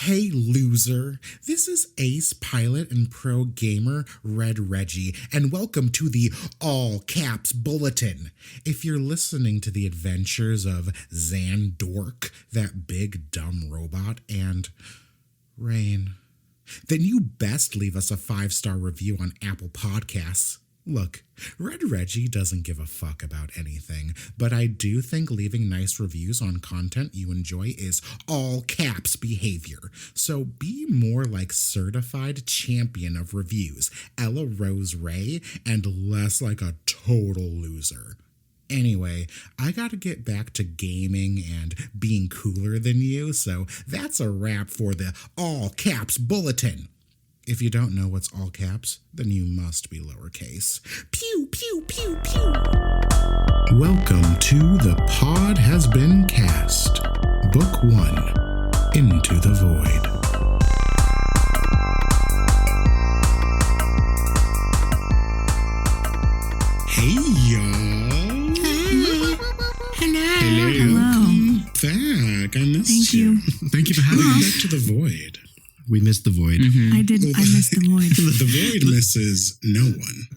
Hey loser, this is ace pilot and pro gamer Red Reggie, and welcome to the All Caps Bulletin. If you're listening to the adventures of Xandar, that big dumb robot, and Raine, then you best leave us a 5-star review on Apple Podcasts. Look, Red Reggie doesn't give a fuck about anything, but I do think leaving nice reviews on content you enjoy is all caps behavior. So be more like certified champion of reviews, Ella Rose Ray, and less like a total loser. Anyway, I gotta get back to gaming and being cooler than you, so that's a wrap for the All Caps Bulletin. If you don't know what's all caps, then you must be lowercase. Pew, pew, pew, pew. Welcome to The Pod Has Been Cast, Book 1, Into the Void. Hey, y'all. Hello. Welcome back. I missed you. Thank you for having Welcome us. back to the Void. We missed the void. I missed the void. The Void misses no one.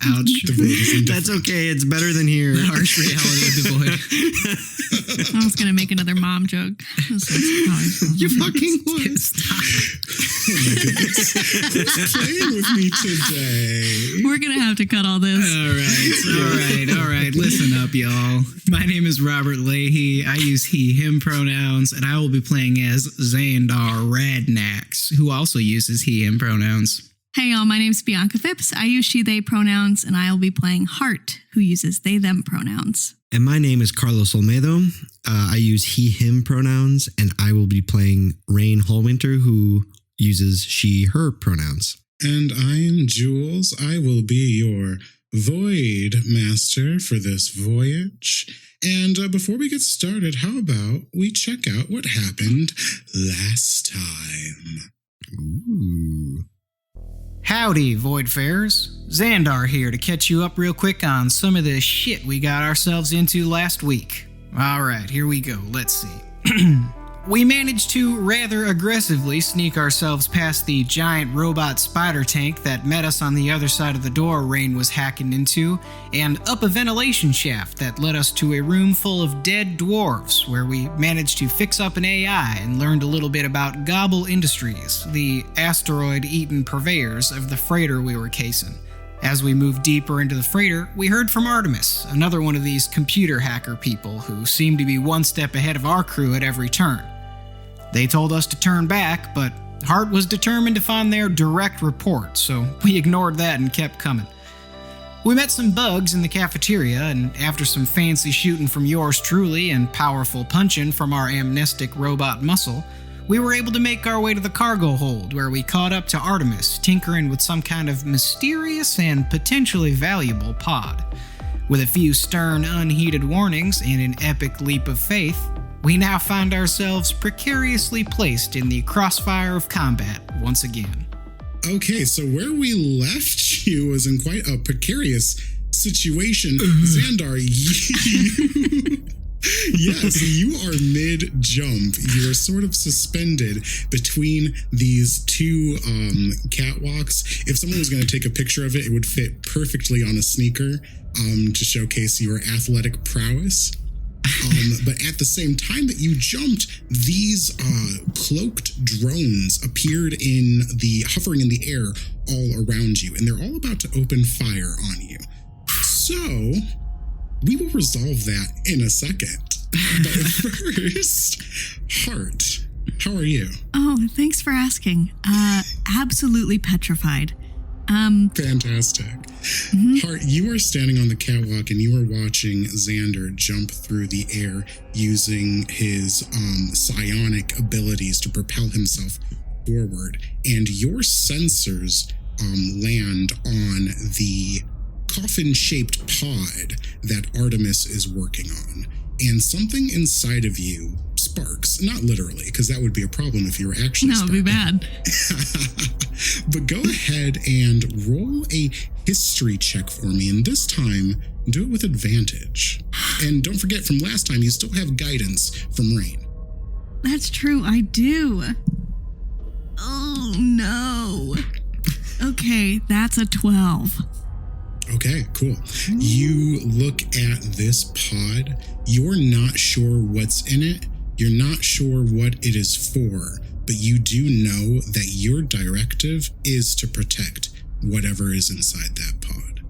Ouch. The Void is indifferent. That's okay. It's better than here. The harsh reality of the void. I was going to make another mom joke. You fucking would. Stop. Oh my goodness. Who's playing with me today? We're going to have to cut all this. All right. Listen up, y'all. My name is Robert Leahy. I use he, him pronouns, and I will be playing as Xandar Radnax, who also uses he, him pronouns. Hey, y'all. My name's Bianca Phipps. I use she, they pronouns, and I'll be playing H.A.R.T, who uses they, them pronouns. And my name is Carlos Olmedo. I use he, him pronouns, and I will be playing Raine Hallwinter, who uses she, her pronouns. And I am Jules. I will be your Void Master for this voyage. And before we get started, how about we check out what happened last time? Ooh. Howdy, Voidfarers. Xandar here to catch you up real quick on some of the shit we got ourselves into last week. Alright, here we go. Let's see. We managed to rather aggressively sneak ourselves past the giant robot spider tank that met us on the other side of the door Raine was hacking into, and up a ventilation shaft that led us to a room full of dead dwarves, where we managed to fix up an AI and learned a little bit about Gobble Industries, the asteroid-eaten purveyors of the freighter we were casing. As we moved deeper into the freighter, we heard from Artemis, another one of these computer hacker people who seemed to be one step ahead of our crew at every turn. They told us to turn back, but H.A.R.T was determined to find their direct report, so we ignored that and kept coming. We met some bugs in the cafeteria, and after some fancy shooting from yours truly and powerful punching from our amnestic robot muscle, we were able to make our way to the cargo hold, where we caught up to Artemis, tinkering with some kind of mysterious and potentially valuable pod. With a few stern, unheeded warnings and an epic leap of faith, we now find ourselves precariously placed in the crossfire of combat once again. Okay, so where we left you was in quite a precarious situation. Xandar, yes, you are mid-jump. You are sort of suspended between these two catwalks. If someone was going to take a picture of it, it would fit perfectly on a sneaker to showcase your athletic prowess. But at the same time that you jumped, these cloaked drones appeared hovering in the air all around you, and they're all about to open fire on you. So, we will resolve that in a second. But first, H.A.R.T, how are you? Oh, thanks for asking. Absolutely petrified. Fantastic. H.A.R.T, you are standing on the catwalk and you are watching Xandar jump through the air using his psionic abilities to propel himself forward. And your sensors land on the coffin-shaped pod that Artemis is working on. And something inside of you sparks. Not literally, because that would be a problem if you were actually No, it would be bad. But go ahead and roll a history check for me. And this time, do it with advantage. And don't forget, from last time, you still have guidance from Raine. That's true, I do. Oh, no. Okay, that's a 12. Okay, cool. You look at this pod. You're not sure what's in it. You're not sure what it is for, but you do know that your directive is to protect whatever is inside that pod.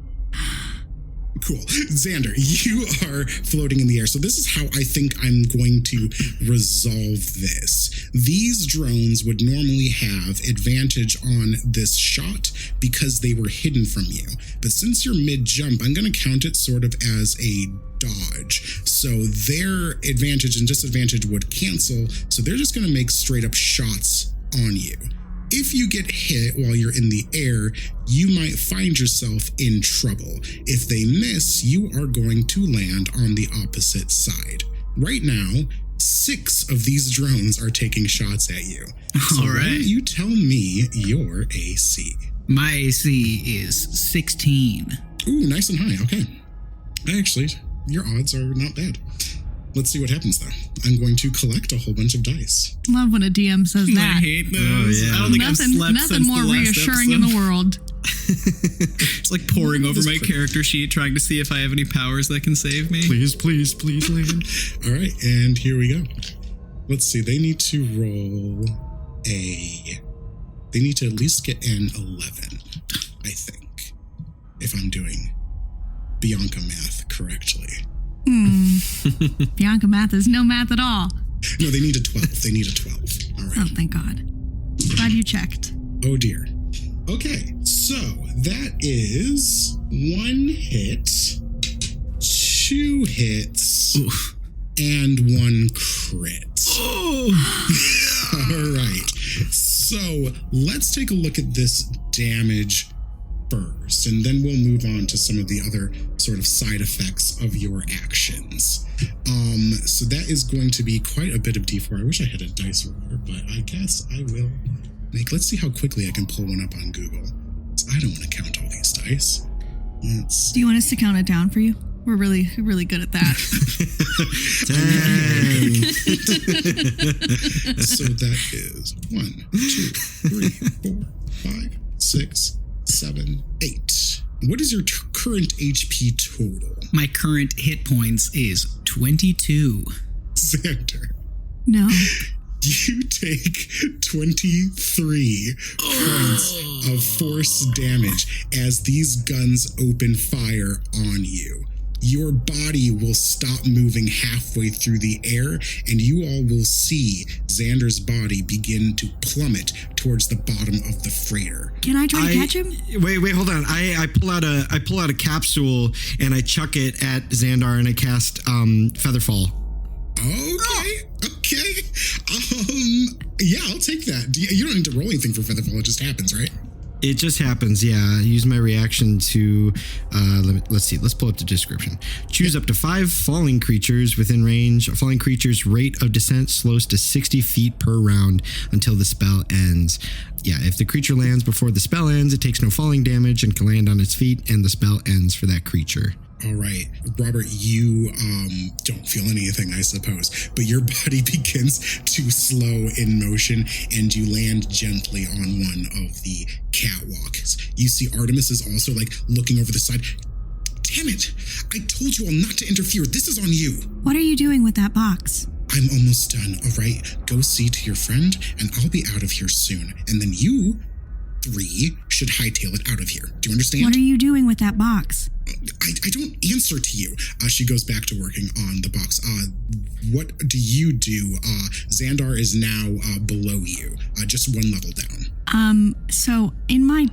Cool. Xandar, you are floating in the air. So this is how I think I'm going to resolve this. These drones would normally have advantage on this shot because they were hidden from you. But since you're mid-jump, I'm going to count it sort of as a dodge. So their advantage and disadvantage would cancel. So they're just going to make straight up shots on you. If you get hit while you're in the air, you might find yourself in trouble. If they miss, you are going to land on the opposite side. Right now, 6 of these drones are taking shots at you. So All right. why don't you tell me your AC? My AC is 16. Ooh, nice and high. Okay. Actually, your odds are not bad. Let's see what happens, though. I'm going to collect a whole bunch of dice. Love when a DM says I that. hate those. Oh, yeah. I don't think I've slept Nothing since more the last reassuring episode. in the world. It's like poring over my character sheet, trying to see if I have any powers that can save me. Please, please, please land. All right, and here we go. Let's see. They need to roll a... They need to at least get an 11, I think, if I'm doing Bianca math correctly. Bianca math is no math at all. No, they need a 12. They need a 12. All right. Oh, thank God. Glad you checked. Oh, dear. Okay, so that is 1 hit, 2 hits, Oof. and 1 crit. Oh. All right. So let's take a look at this damage first, and then we'll move on to some of the other sort of side effects of your actions. So that is going to be quite a bit of D4. I wish I had a dice roller, but I guess I will make. Let's see how quickly I can pull one up on Google. I don't want to count all these dice. Let's Do you want us to count it down for you? We're really, really good at that. Dang. So that is 1, 2, 3, 4, 5, 6, 7, 8. What is your current HP total? My current hit points is 22. Xandar, No. you take 23 points of force damage as these guns open fire on you. Your body will stop moving halfway through the air, and you all will see Xandar's body begin to plummet towards the bottom of the freighter. Can I try to catch him? Wait, hold on. I pull out a capsule and I chuck it at Xandar and I cast Featherfall. Okay. Yeah, I'll take that. You don't need to roll anything for Featherfall. It just happens, right? It just happens, yeah. I use my reaction to, let's see, let's pull up the description. Choose up to 5 falling creatures within range. A falling creature's rate of descent slows to 60 feet per round until the spell ends. Yeah, if the creature lands before the spell ends, it takes no falling damage and can land on its feet, and the spell ends for that creature. All right, Robert, you don't feel anything, I suppose, but your body begins to slow in motion and you land gently on one of the catwalks. You see Artemis is also like looking over the side. Damn it! I told you all not to interfere. This is on you. What are you doing with that box? I'm almost done, all right? Go see to your friend and I'll be out of here soon. And then you 3 should hightail it out of here. Do you understand? What are you doing with that box? I don't answer to you. She goes back to working on the box. What do you do? Xandar is now below you, just 1 level down. So in my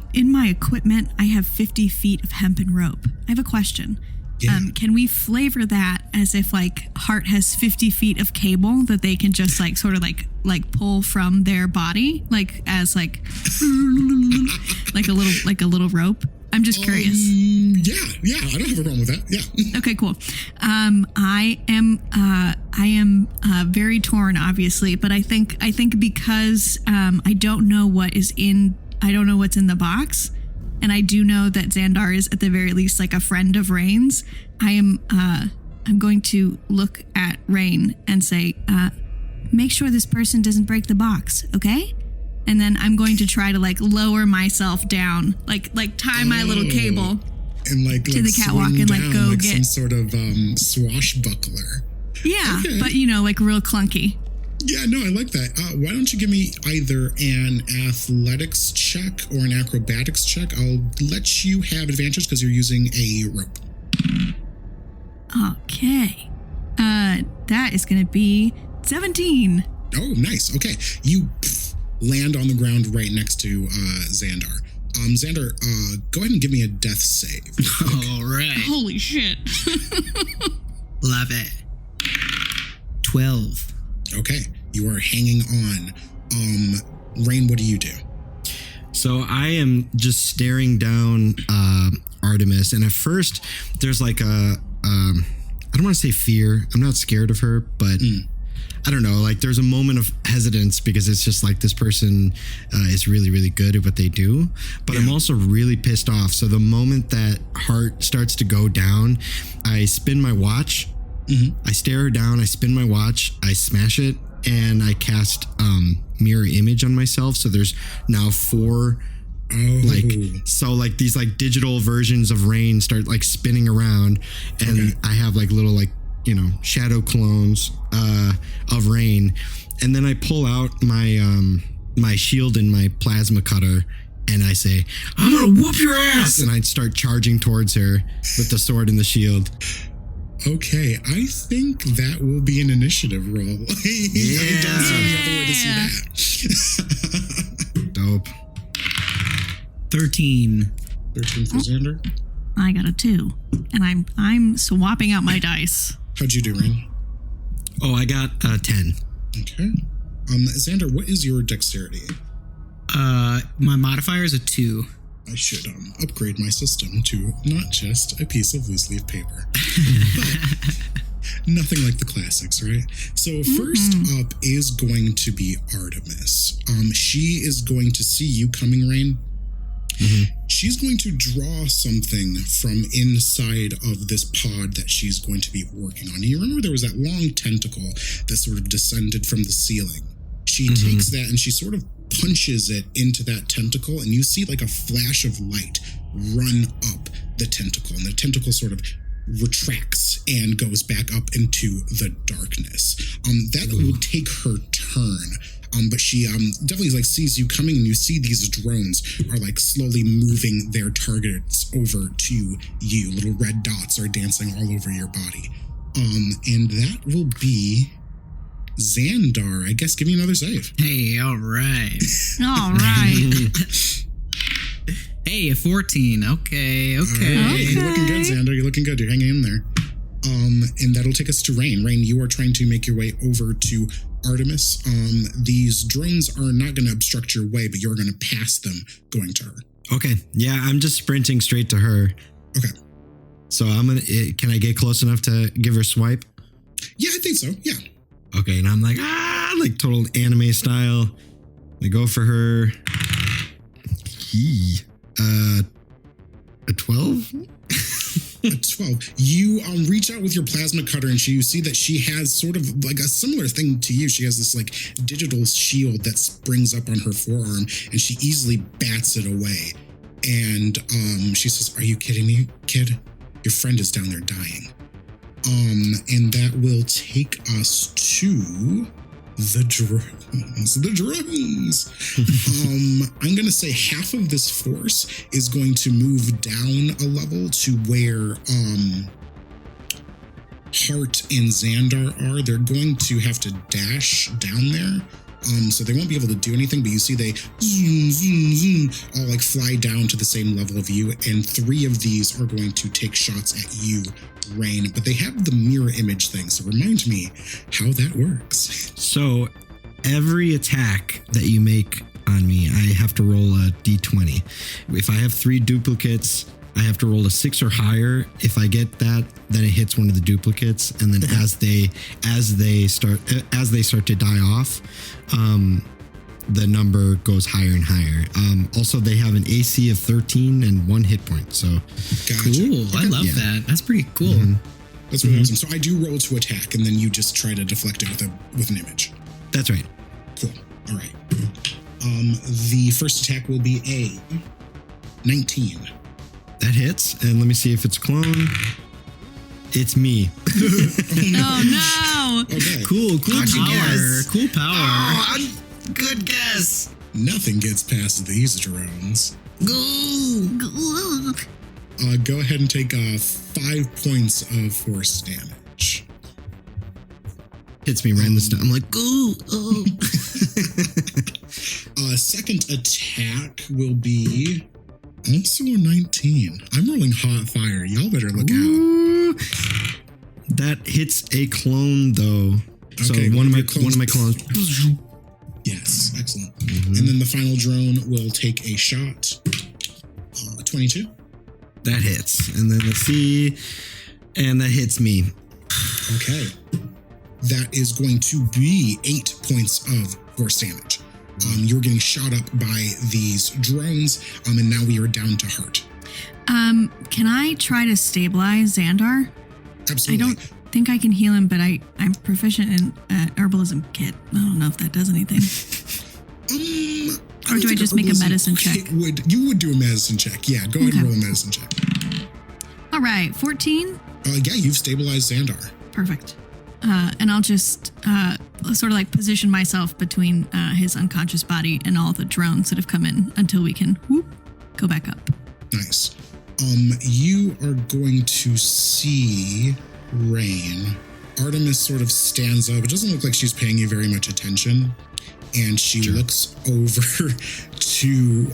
equipment, I have 50 feet of hempen rope. I have a question. Yeah. Can we flavor that as if like H.A.R.T has 50 feet of cable that they can just like sort of like pull from their body, like as like like a little rope? I'm just curious. Yeah, I don't have a problem with that. Yeah. Okay, cool. I am very torn, obviously, but I think because I don't know what's in the box, and I do know that Xandar is at the very least like a friend of Raine's. I'm going to look at Raine and say, make sure this person doesn't break the box, okay? And then I'm going to try to like lower myself down, like tie my little cable and to the catwalk and like go like get some sort of swashbuckler. Yeah, Okay. but like real clunky. Yeah, no, I like that. Why don't you give me either an athletics check or an acrobatics check? I'll let you have advantage because you're using a rope. Okay. That is going to be 17. Oh, nice. Okay. You land on the ground right next to Xandar. Xandar, go ahead and give me a death save. All right. Holy shit. Love it. 12. Okay. You are hanging on. Raine, what do you do? So I am just staring down Artemis, and at first there's like a I don't want to say fear. I'm not scared of her, but I don't know. Like there's a moment of hesitance because it's just like this person is really, really good at what they do. But I'm also really pissed off. So the moment that H.A.R.T starts to go down, I spin my watch. I stare her down. I spin my watch. I smash it, and I cast mirror image on myself. So there's now 4. Like these like digital versions of Raine start like spinning around, and I have like little like shadow clones of Raine, and then I pull out my my shield and my plasma cutter, and I say, "I'm gonna whoop your ass!" And I start charging towards her with the sword and the shield. Okay, I think that will be an initiative roll. I don't see any other way to see that. Dope. 13. 13 for Xandar. I got a 2, and I'm swapping out my dice. How'd you do, Raine? Oh, I got 10. Okay. Xandar, what is your dexterity? My modifier is a 2. I should upgrade my system to not just a piece of loose leaf paper. But nothing like the classics, right? So first up is going to be Artemis. She is going to see you coming, Raine. She's going to draw something from inside of this pod that she's going to be working on. You remember there was that long tentacle that sort of descended from the ceiling. She takes that and she sort of punches it into that tentacle, and you see like a flash of light run up the tentacle, and the tentacle sort of retracts and goes back up into the darkness. That will take her turn. But she definitely like sees you coming, and you see these drones are like slowly moving their targets over to you. Little red dots are dancing all over your body. And that will be Xandar. I guess give me another save. Hey, all right. All right. Hey, a 14. Okay. You're looking good, Xandar. You're looking good. You're hanging in there. And that'll take us to Raine. Raine, you are trying to make your way over to Artemis. These drones are not going to obstruct your way, but you're going to pass them going to her. Okay. Yeah, I'm just sprinting straight to her. Okay. So can I get close enough to give her a swipe? Yeah, I think so. Yeah. Okay, and I'm like, like total anime style. I go for her. A 12? A 12. You reach out with your plasma cutter, and you see that she has sort of like a similar thing to you. She has this like digital shield that springs up on her forearm, and she easily bats it away. And she says, "Are you kidding me, kid? Your friend is down there dying." And that will take us to the drones. I'm going to say half of this force is going to move down a level to where H.A.R.T and Xandar are. They're going to have to dash down there. So they won't be able to do anything, but you see they zoom, all like fly down to the same level of you, and 3 of these are going to take shots at you, Raine, but they have the mirror image thing, so remind me how that works. So every attack that you make on me, I have to roll a d20. If I have 3 duplicates, I have to roll a 6 or higher. If I get that, then it hits one of the duplicates, and then as they start to die off, the number goes higher and higher. Also, they have an AC of 13 and 1 hit point. So Gotcha. Cool. I love that. That's pretty cool. That's really awesome. So I do roll to attack, and then you just try to deflect it with an image. That's right. Cool. All right. The first attack will be a 19. That hits. And let me see if it's a clone. It's me. Oh no! Okay. Cool Power. guess. Cool power. Oh, good guess. Nothing gets past these drones. Go ahead and take 5 points of force damage. Hits me right in the stomach. I'm like, ooh. Second attack will be also a 19. I'm rolling hot fire. Y'all better look out. Ooh. That hits a clone though. Okay, so one of my clones. Yes, excellent. And then the final drone will take a shot. 22. That hits. And then let's see. And that hits me. Okay. That is going to be 8 points of force damage. You're getting shot up by these drones, and now we are down to H.A.R.T. Can I try to stabilize Xandar? Absolutely. I don't think I can heal him, but I'm proficient in herbalism kit. I don't know if that does anything. Or do I just make a medicine check? You would do a medicine check. Yeah, go ahead and roll a medicine check. All right, 14. Yeah, you've stabilized Xandar. Perfect. And I'll just sort of like position myself between his unconscious body and all the drones that have come in until we can go back up. Nice. You are going to see Raine. Artemis sort of stands up. It doesn't look like she's paying you very much attention. And she looks over to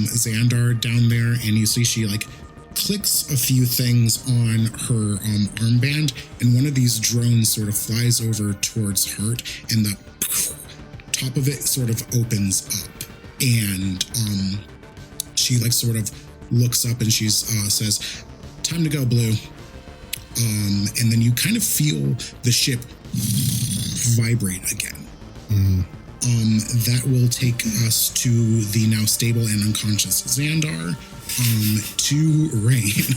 Xandar down there, and you see she like clicks a few things on her armband, and one of these drones sort of flies over towards H.A.R.T, and the top of it sort of opens up, and she like sort of looks up and she says, "Time to go, Blue." And then you kind of feel the ship vibrate again. That will take us to the now stable and unconscious Xandar, to Raine.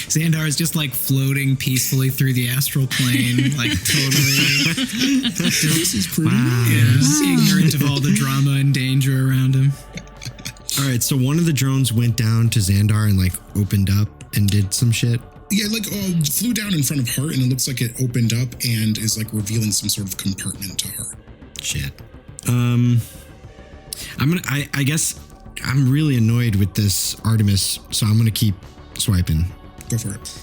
Xandar is just like floating peacefully through the astral plane, like totally. This is pretty Ignorant of all the drama and danger around him. All right, so one of the drones went down to Xandar and like opened up and did some shit. Yeah, like flew down in front of H.A.R.T, and it looks like it opened up and is like revealing some sort of compartment to H.A.R.T. Shit. I guess I'm really annoyed with this Artemis, so I'm gonna keep swiping. Go for it.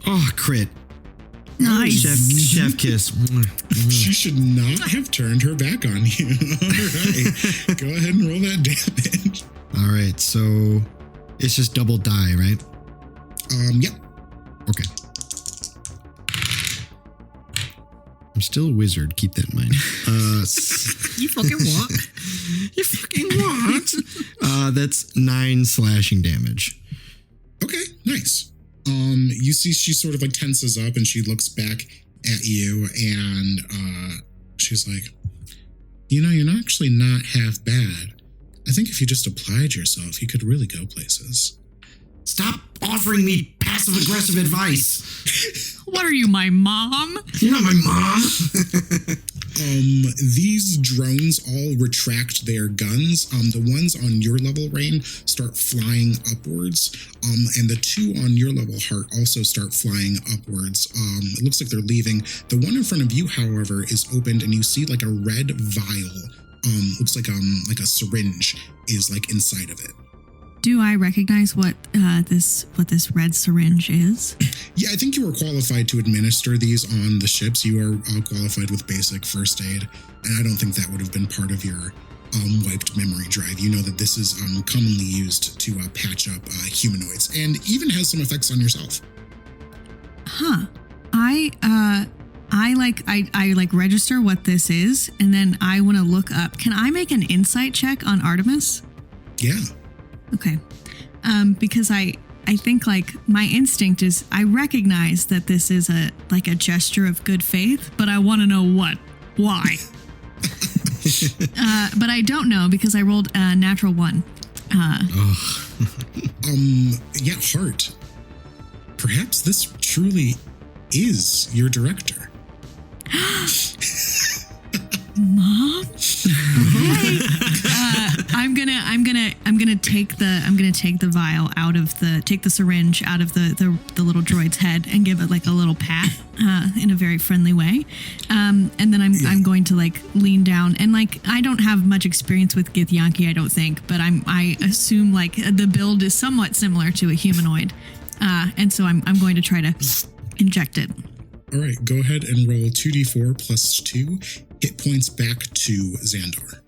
Oh, crit. Nice. Chef kiss. She should not have turned her back on you. All right. Go ahead and roll that damage. All right, so it's just double die, right? Yep. Okay. I'm still a wizard. Keep that in mind. You fucking what? You fucking what? That's 9 slashing damage. Okay, nice. You see she sort of like tenses up and she looks back at you, and she's like, you're actually not half bad. I think if you just applied yourself, you could really go places. Stop offering me passive-aggressive advice. What are you, my mom? You're not my mom. These drones all retract their guns. The ones on your level, Raine, start flying upwards. And the 2 on your level, H.A.R.T, also start flying upwards. It looks like they're leaving. The one in front of you, however, is opened, and you see like a red vial. Looks like a syringe is like inside of it. Do I recognize what this red syringe is? Yeah, I think you are qualified to administer these on the ships. You are qualified with basic first aid, and I don't think that would have been part of your wiped memory drive. You know that this is commonly used to patch up humanoids, and even has some effects on yourself. Huh. I register what this is, and then I want to look up. Can I make an insight check on Artemis? Yeah. Okay. Because I think like my instinct is I recognize that this is a gesture of good faith, but I want to know why. But I don't know because I rolled a natural 1. Yeah, H.A.R.T. Perhaps this truly is your director. Mom? Okay. I'm gonna take the vial out of the syringe out of the little droid's head and give it like a little pat in a very friendly way. And then I'm going to like lean down and like I don't have much experience with Githyanki, I don't think, but I assume like the build is somewhat similar to a humanoid. And so I'm going to try to inject it. All right, go ahead and roll 2d4 plus 2 hit points back to Xandar.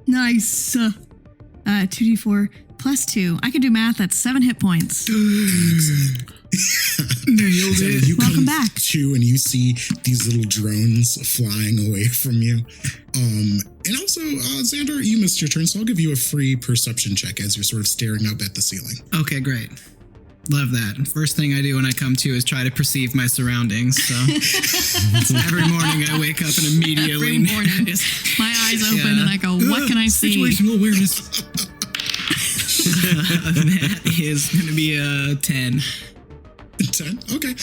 Nice. 2d4 plus 2. I can do math. That's 7 hit points. Nailed it. You Welcome come back. to and you see these little drones flying away from you. And also, Xandar, you missed your turn, so I'll give you a free perception check as you're sort of staring up at the ceiling. Okay, great. Love that. First thing I do when I come to is try to perceive my surroundings. So every morning I wake up and immediately Every morning, my eyes open and I go, what can I see? Situational awareness. That is going to be a 10. 10? Okay.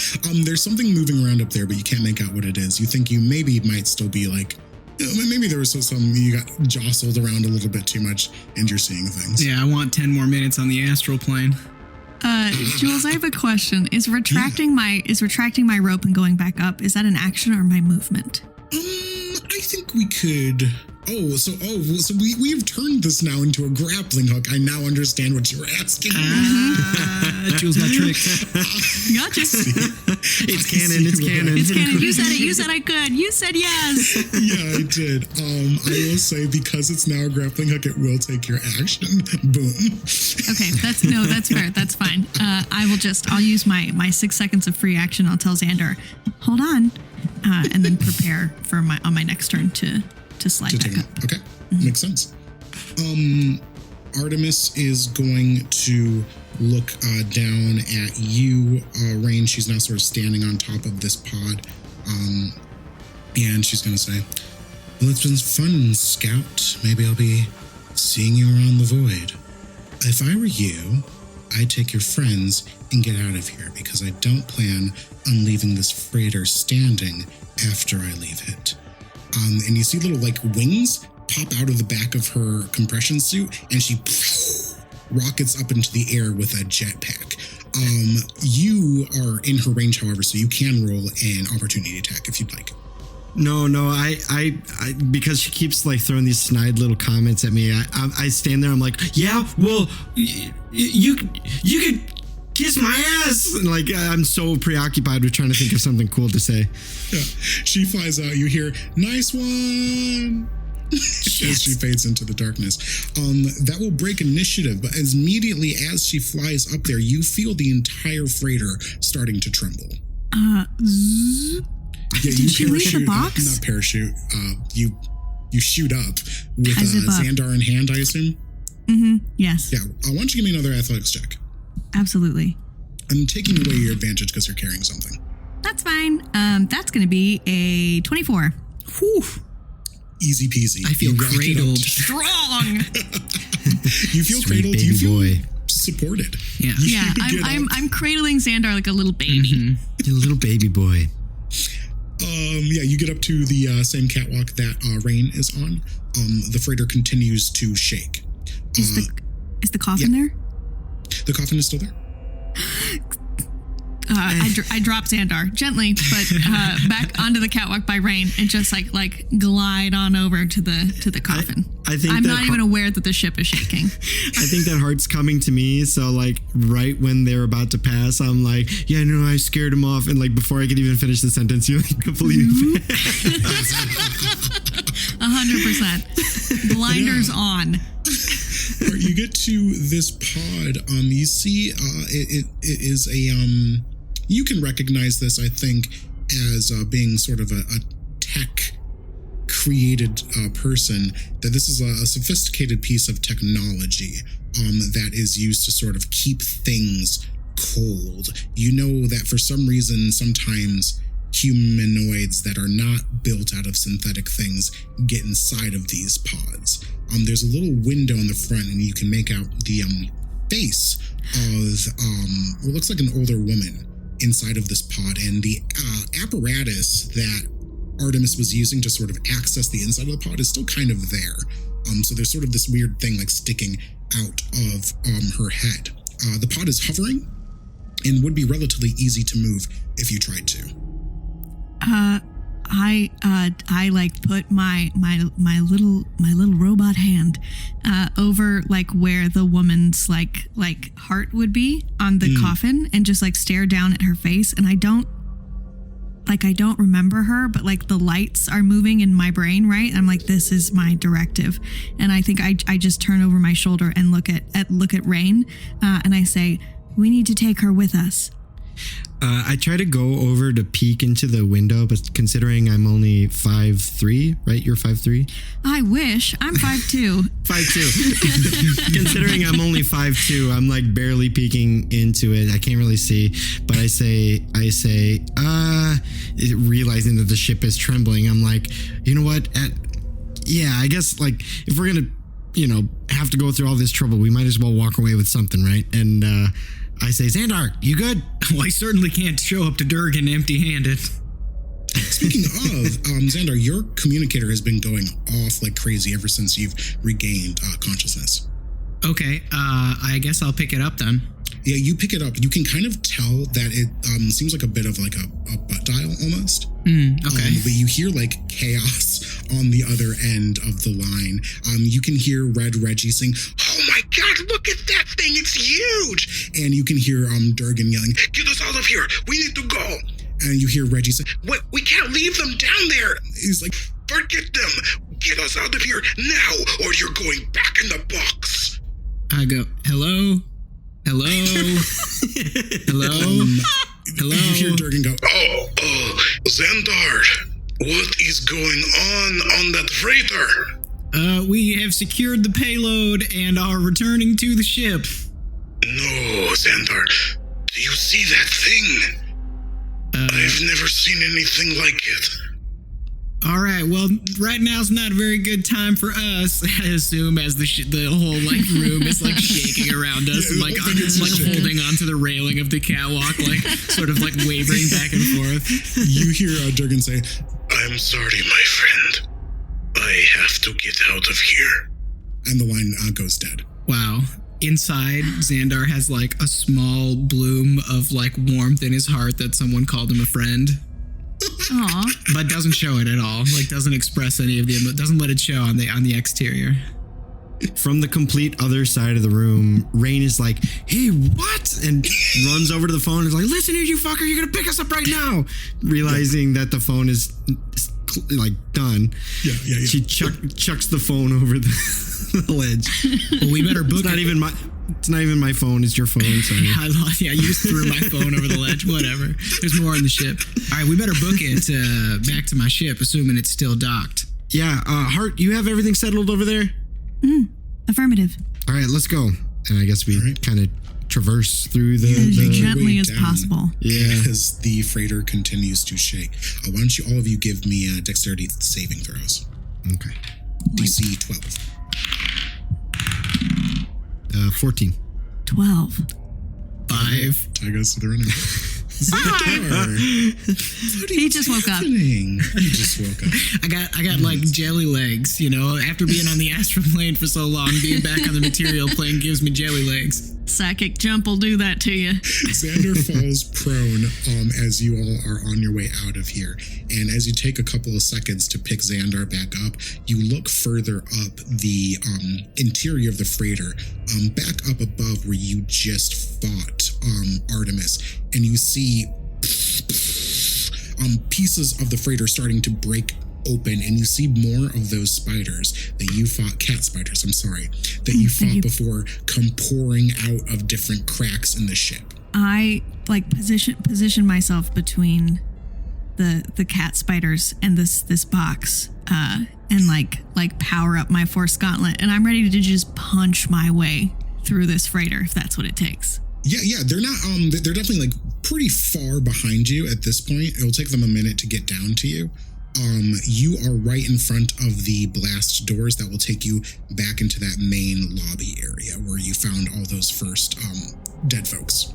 There's something moving around up there, but you can't make out what it is. You think you maybe might still be like, maybe there was some, you got jostled around a little bit too much and you're seeing things. Yeah, I want 10 more minutes on the astral plane. Jules, I have a question. Is retracting my rope and going back up, is that an action or my movement? I think we could. So we've turned this now into a grappling hook. I now understand what you were asking. Jules got tricked. Gotcha. It's canon. It's canon. It's canon. You said it. You said I could. You said yes. Yeah, I did. I will say because it's now a grappling hook, it will take your action. Boom. Okay, that's fair. That's fine. I'll use my 6 seconds of free action. I'll tell Xandar, hold on, and then prepare for on my next turn to slide back up. Okay, makes sense. Artemis is going to look down at you, Raine. She's now sort of standing on top of this pod, and she's going to say, well, it's been fun, Scout. Maybe I'll be seeing you around the void. If I were you, I'd take your friends and get out of here because I don't plan on leaving this freighter standing after I leave it. And you see little like wings pop out of the back of her compression suit, and she rockets up into the air with a jetpack. You are in her range, however, so you can roll an opportunity attack if you'd like. No, I because she keeps like throwing these snide little comments at me. I stand there. I'm like, yeah, well, you could kiss my ass, and like I'm so preoccupied with trying to think of something cool to say. Yeah, she flies out. You hear, "Nice one." As she fades into the darkness. That will break initiative, but as immediately as she flies up there, you feel the entire freighter starting to tremble. Yeah, did she leave the box? Not parachute. You shoot up with Xandar in hand, I assume? Mm-hmm. Yes. Yeah. Why don't you give me another athletics check? Absolutely. I'm taking away your advantage because you're carrying something. That's fine. That's going to be a 24. Whew. Easy peasy. I feel cradled. Strong. You feel Sweet cradled. baby You feel boy. supported. Yeah. Yeah, I'm cradling Xandar like a little baby. Mm-hmm. You're a little baby boy. Yeah, you get up to the same catwalk that Raine is on. The freighter continues to shake. Is the coffin there? The coffin is still there. I drop Xandar gently, but back onto the catwalk by Raine and just like glide on over to the coffin. I think I'm not even aware that the ship is shaking. I think that Heart's coming to me. So like right when they're about to pass, I'm like, yeah, no, I scared him off. And like before I could even finish the sentence, you're like completely 100%. Blinders on. You get to this pod. You see, it is a you can recognize this, I think, as being sort of a tech created person. That this is a sophisticated piece of technology that is used to sort of keep things cold. You know that for some reason, sometimes humanoids that are not built out of synthetic things get inside of these pods. There's a little window in the front, and you can make out the face of what looks like an older woman inside of this pod, and the apparatus that Artemis was using to sort of access the inside of the pod is still kind of there. So there's sort of this weird thing like sticking out of her head. The pod is hovering and would be relatively easy to move if you tried to. I like put my little robot hand over like where the woman's like heart would be on the coffin, and just like stare down at her face. And I don't remember her, but like the lights are moving in my brain, right? I'm like, this is my directive. And I think I just turn over my shoulder and look at Raine, and I say, we need to take her with us. I try to go over to peek into the window, but considering I'm only 5'3", right? You're 5'3"? I wish. I'm 5'2". 5'2". Considering I'm only 5'2", I'm like barely peeking into it. I can't really see, but I say, realizing that the ship is trembling, I'm like, you know what? I guess like if we're gonna, have to go through all this trouble, we might as well walk away with something, right? And I say, Xandar, you good? Well, I certainly can't show up to Durgan empty-handed. Speaking of, Xandar, your communicator has been going off like crazy ever since you've regained consciousness. Okay, I guess I'll pick it up then. Yeah, you pick it up. You can kind of tell that it seems like a bit of like a butt dial almost. Okay. But you hear like chaos on the other end of the line. You can hear Red Reggie saying, "Oh my God, look at that thing! It's huge!" And you can hear Durgan yelling, "Get us out of here! We need to go!" And you hear Reggie say, "What? We can't leave them down there!" He's like, "Forget them! Get us out of here now, or you're going back in the box!" I go, "Hello? Hello? Hello? Hello?" You hear Durgan go, Xandar, what is going on that freighter? We have secured the payload and are returning to the ship. No, Xandar, do you see that thing? I've never seen anything like it. All right, well, right now's not a very good time for us, I assume, as the whole like room is like shaking around us, and like I'm just like holding onto the railing of the catwalk, like sort of like wavering back and forth. You hear Durgan say, "I'm sorry, my friend. I have to get out of here." And the line goes dead. Wow. Inside, Xandar has like a small bloom of like warmth in his heart that someone called him a friend. Aww. But doesn't show it at all. Like doesn't express any of doesn't let it show on the exterior. From the complete other side of the room, Raine is like, "Hey, what?" and runs over to the phone and is like, "Listen here, you fucker, you're gonna pick us up right now." Realizing that the phone is like done. Yeah. She chucks the phone over the ledge. Well, we better book It's not even my phone, it's your phone, sorry. Yeah, you just threw my phone over the ledge, whatever. There's more on the ship. All right, we better book it back to my ship, assuming it's still docked. Yeah, H.A.R.T, you have everything settled over there? Affirmative. All right, let's go. And I guess we kind of traverse through As gently as possible. Yeah. As the freighter continues to shake. Why don't you all of you give me dexterity saving throws? Okay. DC 12. 14. 12. 5. I guess they're running. He just woke up. He just woke up. I got like jelly legs, after being on the astral plane for so long, being back on the material plane gives me jelly legs. Psychic jump will do that to you. Xandar falls prone as you all are on your way out of here. And as you take a couple of seconds to pick Xandar back up, you look further up the interior of the freighter, back up above where you just fought Artemis, and you see pieces of the freighter starting to break open, and you see more of those spiders that you fought, cat spiders, that you fought before, come pouring out of different cracks in the ship. I like position myself between the cat spiders and this box, and like power up my force gauntlet, and I'm ready to just punch my way through this freighter if that's what it takes. Yeah, they're not they're definitely like pretty far behind you at this point. It'll take them a minute to get down to you. You are right in front of the blast doors that will take you back into that main lobby area where you found all those first dead folks.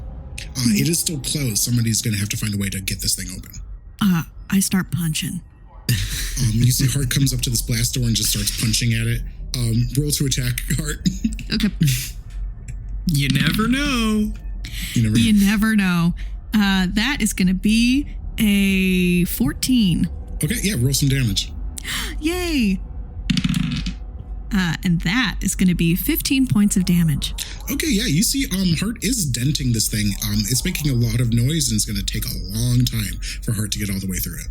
It is still closed. Somebody's going to have to find a way to get this thing open. I start punching. You see H.A.R.T comes up to this blast door and just starts punching at it. Roll to attack, H.A.R.T. Okay. You never know. You never know. That is going to be a 14. Okay, yeah, roll some damage. Yay. And that is going to be 15 points of damage. Okay, yeah, you see H.A.R.T is denting this thing. It's making a lot of noise, and it's going to take a long time for H.A.R.T to get all the way through it.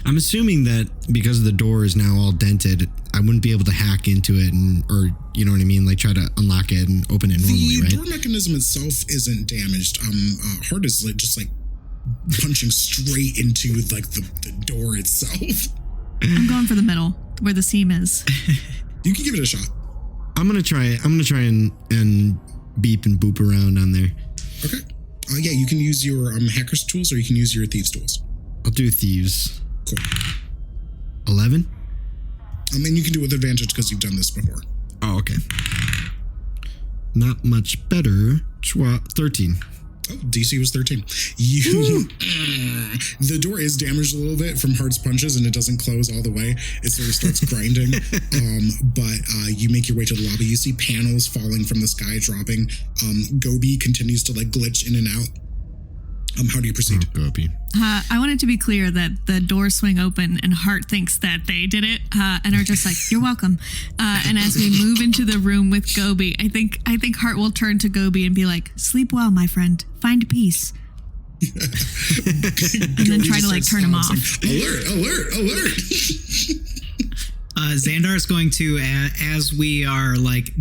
I'm assuming that because the door is now all dented, I wouldn't be able to hack into it or you know what I mean, like try to unlock it and open it normally, right? The door mechanism itself isn't damaged. H.A.R.T is just punching straight into like the door itself. I'm going for the middle, where the seam is. You can give it a shot. I'm gonna try and beep and boop around on there. Okay. Yeah, you can use your hacker's tools or you can use your thieves tools. I'll do thieves. Cool. 11? And you can do it with advantage because you've done this before. Oh, okay. Not much better. 13. Oh, DC was 13. The door is damaged a little bit from H.A.R.T's punches, and it doesn't close all the way. It sort of starts grinding. But you make your way to the lobby. You see panels falling from the sky, dropping. Gobi continues to glitch in and out. How do you proceed? Oh, Gobi. I want it to be clear that the doors swing open and H.A.R.T thinks that they did it and are just like, you're welcome. And as we move into the room with Gobi, I think H.A.R.T will turn to Gobi and be like, sleep well, my friend. Find peace. And then try to turn him off. Alert, alert, alert. Xandar is going to, as we are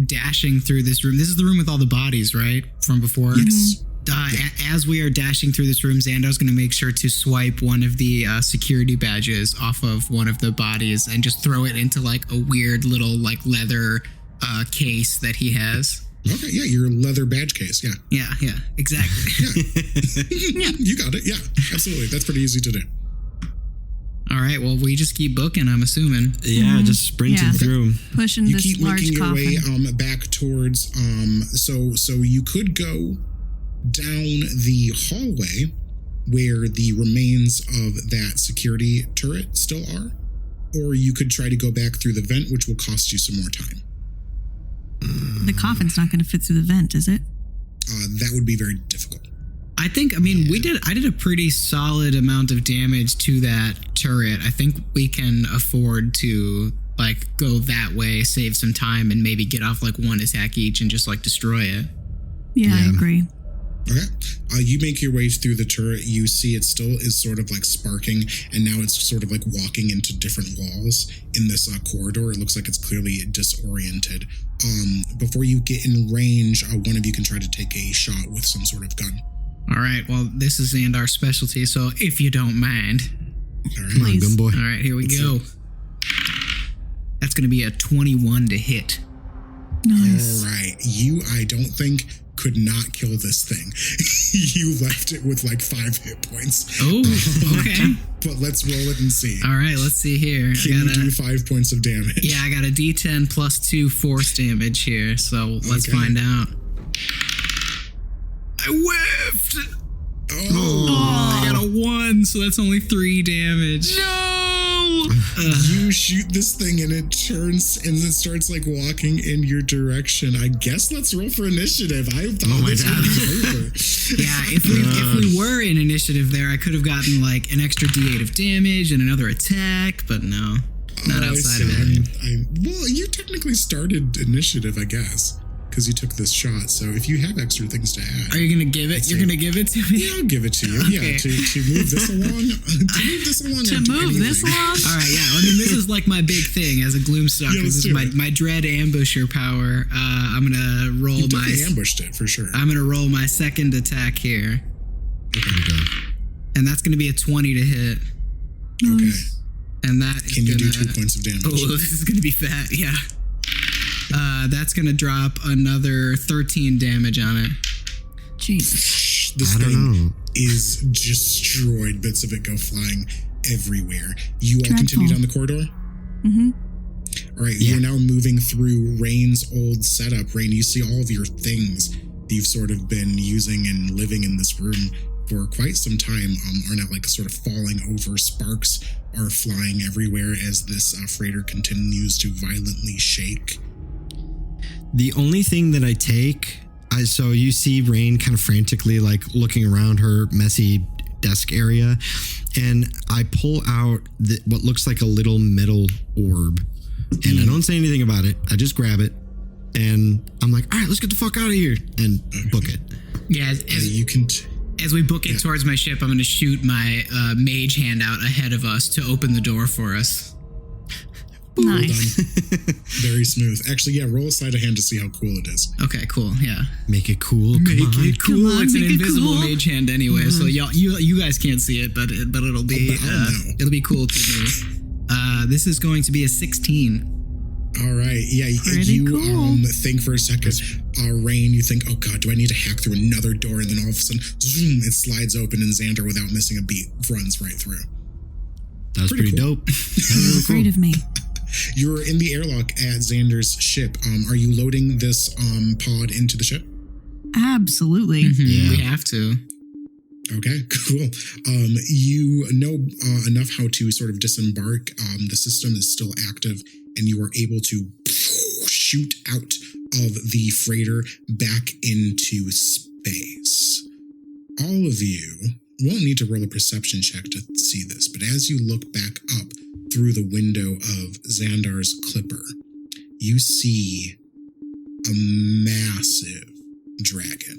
dashing through this room. This is the room with all the bodies, right? From before? Yes. As we are dashing through this room, Xandar's going to make sure to swipe one of the security badges off of one of the bodies and just throw it into a weird little leather case that he has. Okay, yeah, your leather badge case, yeah. Yeah, exactly. Yeah. You got it, yeah, absolutely. That's pretty easy to do. All right, well, we just keep booking, I'm assuming. Yeah, just sprinting through. Pushing you this keep large making your coffin. way back towards, so you could go down the hallway where the remains of that security turret still are, or you could try to go back through the vent, which will cost you some more time. The coffin's not going to fit through the vent, is it? That would be very difficult. I did a pretty solid amount of damage to that turret. I think we can afford to go that way, save some time, and maybe get off one attack each and just destroy it. Yeah, I agree. Okay. You make your way through the turret. You see it still is sort of sparking, and now it's sort of walking into different walls in this corridor. It looks like it's clearly disoriented. Before you get in range, one of you can try to take a shot with some sort of gun. All right. Well, this is Xandar's specialty, so if you don't mind. All right. Come on, gun boy. All right, here we go. That's going to be a 21 to hit. Nice. All right. You, I don't think, could not kill this thing. You left it with 5 hit points. Oh, okay. But let's roll it and see. All right, let's see here. Can you do 5 points of damage? Yeah, I got a D10 plus 2 force damage here, so let's find out. I whiffed! Oh. I got a 1, so that's only 3 damage. No! You shoot this thing and it turns and it starts walking in your direction. I guess let's roll for initiative. I thought this would be over. Yeah, if we were in initiative there, I could have gotten an extra D8 of damage and another attack, but no, not outside of it. Well, you technically started initiative, I guess, because you took this shot. So if you have extra things to add, are you gonna give it? You're gonna give it to me? Yeah, I'll give it to you. Okay. Yeah, to move this along. To move this along? All right, yeah. I mean, this is my big thing as a Gloomstalker. Yeah, This is my dread ambusher power. I'm gonna roll You definitely ambushed it for sure. I'm gonna roll my second attack here, Okay. and that's gonna be a 20 to hit. Okay. And that is Can you do gonna, 2 points of damage? Oh, this is gonna be fat. Yeah. That's gonna drop another 13 damage on it. Jesus. This I don't thing know. is destroyed. Bits of it go flying everywhere. You all Dreadful. continue down the corridor? Mm-hmm. All right, you're now moving through Raine's old setup. Raine, you see all of your things that you've sort of been using and living in this room for quite some time are now like sort of falling over. Sparks are flying everywhere as this freighter continues to violently shake. The only thing that I take, so you see Raine kind of frantically like looking around her messy desk area, and I pull out what looks like a little metal orb, and I don't say anything about it. I just grab it, and I'm like, all right, let's get the fuck out of here, and book it. Yeah, as we book it towards my ship, I'm going to shoot my mage hand out ahead of us to open the door for us. Nice. Very smooth. Actually, yeah, roll a sleight of hand to see how cool it is. Okay, cool. Yeah. Make it cool. Make it cool. Come on, it's an make it invisible cool. mage hand anyway, so you guys can't see it, but it'll be it'll be cool to me. This is going to be a 16. All right. Yeah, Pretty you cool. think for a second, Raine, you think, oh God, do I need to hack through another door? And then all of a sudden, zoom, it slides open and Xandar, without missing a beat, runs right through. That was pretty cool. dope. He's afraid of me. You're in the airlock at Xandar's ship. Are you loading this pod into the ship? Absolutely. Yeah. We have to. Okay, cool. You know enough how to sort of disembark. The system is still active, and you are able to shoot out of the freighter back into space. All of you won't need to roll a perception check to see this, but as you look back up through the window of Xandar's clipper, you see a massive dragon.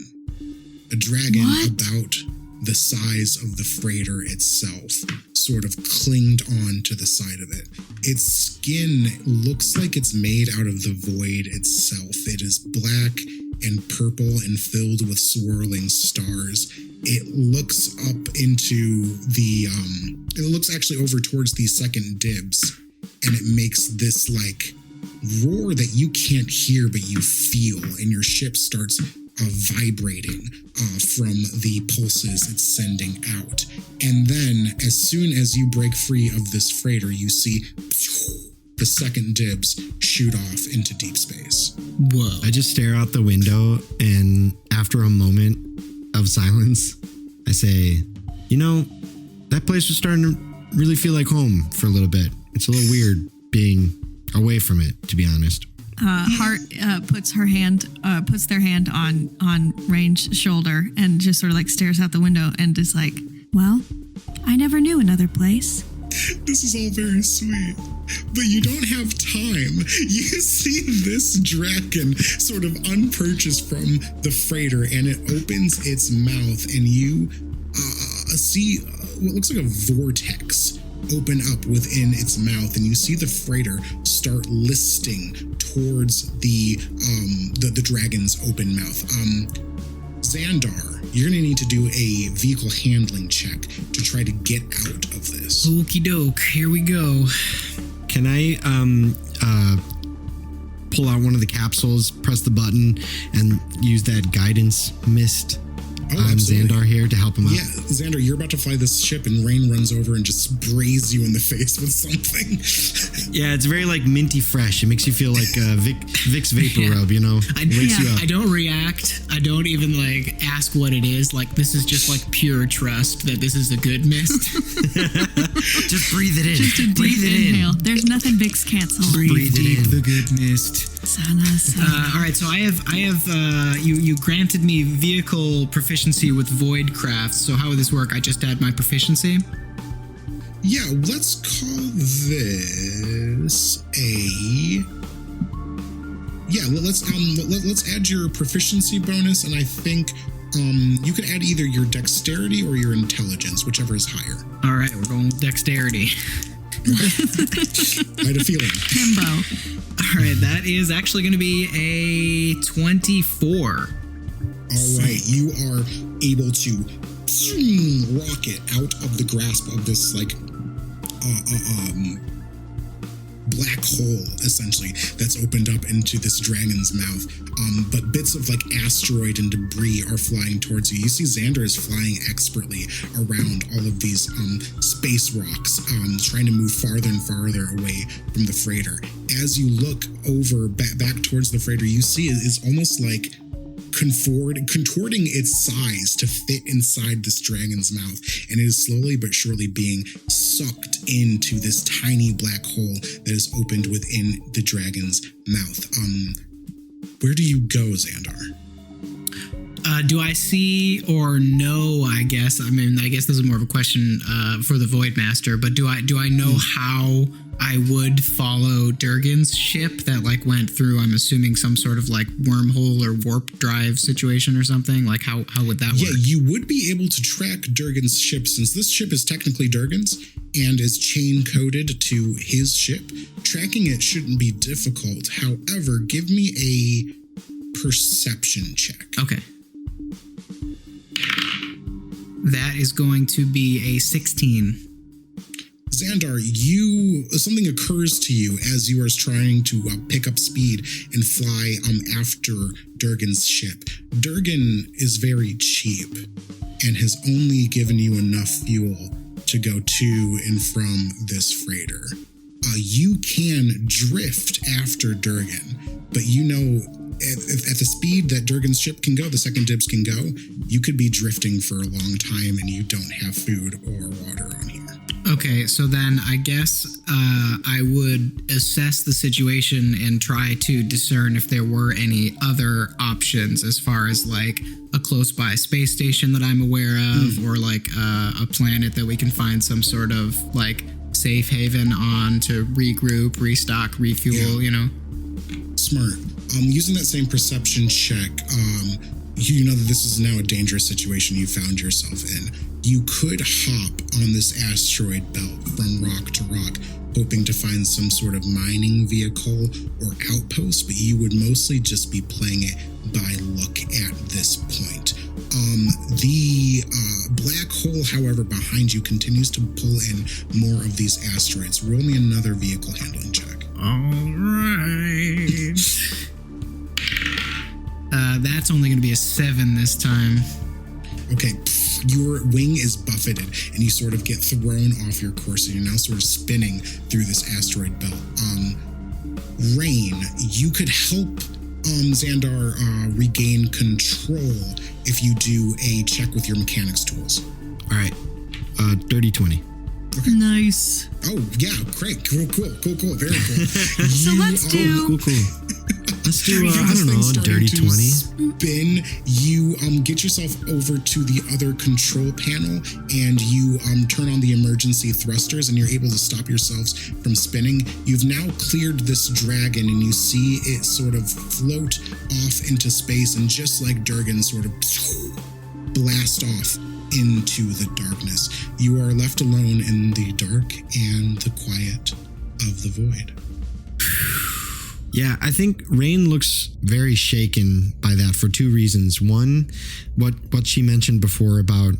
A dragon about the size of the freighter itself, sort of clinged on to the side of it. Its skin looks like it's made out of the void itself. It is black and purple and filled with swirling stars. It looks up into it looks actually over towards the second dibs, and it makes this like roar that you can't hear but you feel, and your ship starts vibrating from the pulses it's sending out. And then as soon as you break free of this freighter, you see the second dibs shoot off into deep space. Whoa. I just stare out the window, and after a moment of silence, I say, you know, that place was starting to really feel like home for a little bit. It's a little weird being away from it, to be honest. H.A.R.T puts their hand on Raine's shoulder and just sort of like stares out the window and is like, well, I never knew another place. This is all very sweet, but you don't have time. You see this dragon sort of unpurchased from the freighter, and it opens its mouth, and you see what looks like a vortex open up within its mouth, and you see the freighter start listing towards the dragon's open mouth. Xandar, you're going to need to do a vehicle handling check to try to get out of this. Okie doke, here we go. Can I pull out one of the capsules, press the button, and use that guidance mist on Xandar here to help him out? Yeah, Xandar, you're about to fly this ship, and Raine runs over and just sprays you in the face with something. Yeah, it's very like minty fresh. It makes you feel like Vicks Vapor Rub, you know? Wakes you up. I don't react. I don't even like ask what it is. Like, this is just like pure trust that this is a good mist. Just breathe it in. Just a breathe deep it inhale. in. There's nothing Vicks can't solve. Breathe it in. the good mist. All right, so I have you granted me vehicle proficiency with Voidcraft. So how would this work? I just add my proficiency. Yeah, let's call this let's add your proficiency bonus, and I think you could add either your dexterity or your intelligence, whichever is higher. All right, we're going with dexterity. I had a feeling. Himbo. All right, that is actually going to be a 24. All right, you are able to rocket out of the grasp of this like black hole, essentially, that's opened up into this dragon's mouth. But bits of like asteroid and debris are flying towards you. You see Xandar is flying expertly around all of these space rocks, trying to move farther and farther away from the freighter. As you look over back towards the freighter, you see it's almost like contorting its size to fit inside this dragon's mouth, and it is slowly but surely being sucked into this tiny black hole that is opened within the dragon's mouth. Where do you go, Xandar? Do I see or know, I guess? I mean, I guess this is more of a question for the Voidmaster, but do I know how I would follow Durgan's ship that like went through, I'm assuming, some sort of like wormhole or warp drive situation or something? Like how would that work? Yeah, you would be able to track Durgan's ship, since this ship is technically Durgan's and is chain coded to his ship. Tracking it shouldn't be difficult. However, give me a perception check. Okay. That is going to be a 16. Xandar, something occurs to you as you are trying to pick up speed and fly after Durgan's ship. Durgan is very cheap and has only given you enough fuel to go to and from this freighter. You can drift after Durgan, but you know at the speed that Durgan's ship can go, the second dibs can go, you could be drifting for a long time and you don't have food or water on here. Okay, so then I guess I would assess the situation and try to discern if there were any other options as far as like a close by space station that I'm aware of, or like a planet that we can find some sort of like safe haven on to regroup, restock, refuel, you know? Smart. Using that same perception check, you know that this is now a dangerous situation you found yourself in. You could hop on this asteroid belt from rock to rock, hoping to find some sort of mining vehicle or outpost, but you would mostly just be playing it by luck at this point. The black hole, however, behind you continues to pull in more of these asteroids. Roll me another vehicle handling check. All right. That's only going to be a 7 this time. Okay, your wing is buffeted and you sort of get thrown off your course, and you're now sort of spinning through this asteroid belt. Raine, you could help Xandar regain control if you do a check with your mechanics tools. All right. Dirty 20. Okay. Nice. Oh, yeah, great. Cool. Very cool. So let's do... Cool. Let's do, I don't know, a dirty 20. Spin, you get yourself over to the other control panel, and you turn on the emergency thrusters, and you're able to stop yourselves from spinning. You've now cleared this dragon, and you see it sort of float off into space, and just like Durgan, sort of blast off into the darkness. You are left alone in the dark and the quiet of the void. Yeah, I think Raine looks very shaken by that for two reasons. One, what she mentioned before about